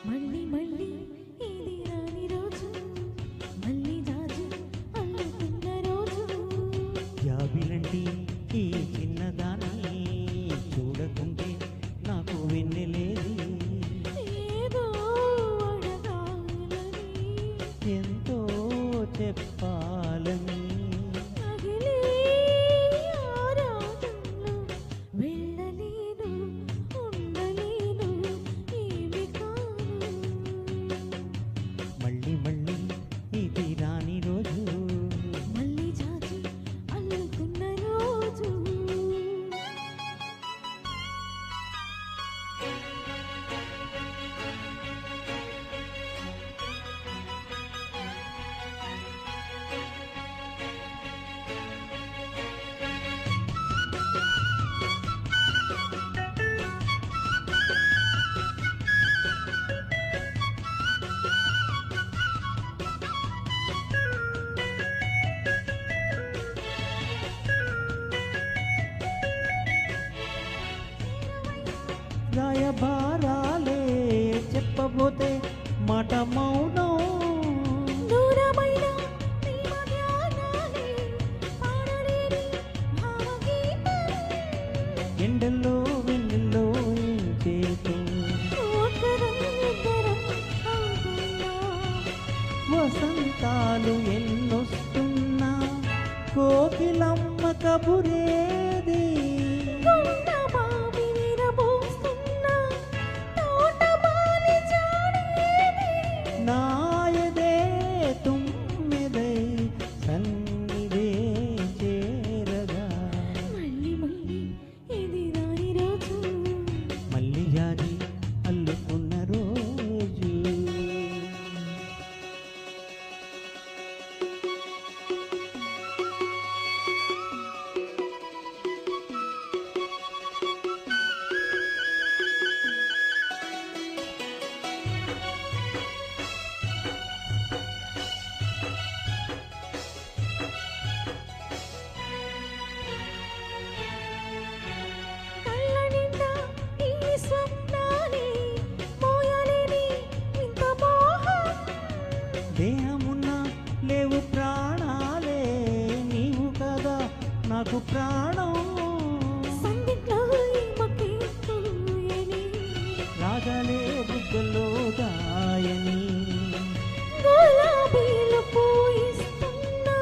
మళ్ళీ మళ్ళీ ఇది రాని రోజు మళ్ళీ జాజి అల్లుకున్న రోజు యాబిలంటి ఈ చిన్నదాన్ని చూడకుంటే నాకు వెన్నెలేది ఏదో అడగాలని ఎంతో చెప్పాలని అగిలే ఆరాటంలో వెళ్ళలేను ఉండలేను ఏమి కాను మళ్ళీ మళ్ళీ ఇది రాని రోజు మళ్ళీ జాజి అల్లుకున్న రోజు రాయబారాలే చెప్పబోతే మాట మౌనం దూరమైన ప్రేమ ధ్యానాలే పాడలేని భావగీతం ఎండల్లో వెన్నెల్లో ఏం చేతు ఒక్కరం ఇద్దరం అవుతున్నాం వసంతాలు ఎన్నొస్తున్నా కోకిలమ్మ కబురేది కొండ బావి విరబోస్తున్నా తోటమాలి జాడేది నాయదే తుమ్మెదై సన్నిధే చేరగా మళ్ళీ మళ్ళీ ఇది రాని రోజు మళ్ళీ జాజి అల్లుకున్న రోజు కళ్ళ నిండా ఈ స్వప్నాలే మోయలేని ఇంత మోహం దేహమున్న లేవు ప్రాణాలే నీవు కదా నాకు ప్రాణం సందిగ్లో ఈమెకి తెలియని రాగలే బుగ్గలో దాయని గులాబీలు పూయిస్తున్నా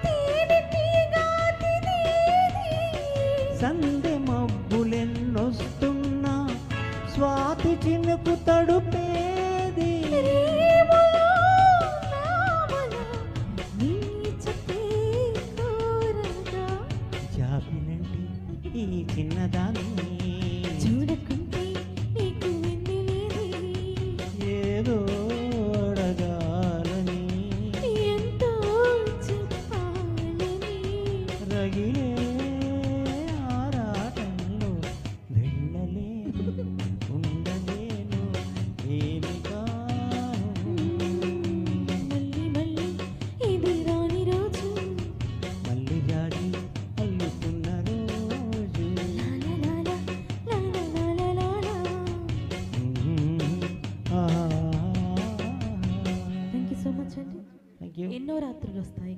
తేనెటీగాటిదేది సందె మబ్బులెన్నొస్తున్నా స్వాతి చినుకు తడుపేది ప్రేమలో నావల నీ చెప్పే కోరగా జాబిలంటి ఈ చిన్నదాన్ని చూడకుంటే నీకు వెన్నెలేది ఏదో అడగాలని ఎంతో చెప్పాలని రగిలే ఆరాటంలో వెళ్ళలేను ఉండలేను ఏమి కాను మళ్ళీ మళ్ళీ ఇది రాని రోజు మళ్ళీ జాజి అల్లుకున్న రోజు లాలా లాలా లాలా లాలా ఆహా. థ్యాంక్ యూ సో మచ్ అండి థ్యాంక్ యూ ఎన్నో రాత్రులు వస్తాయి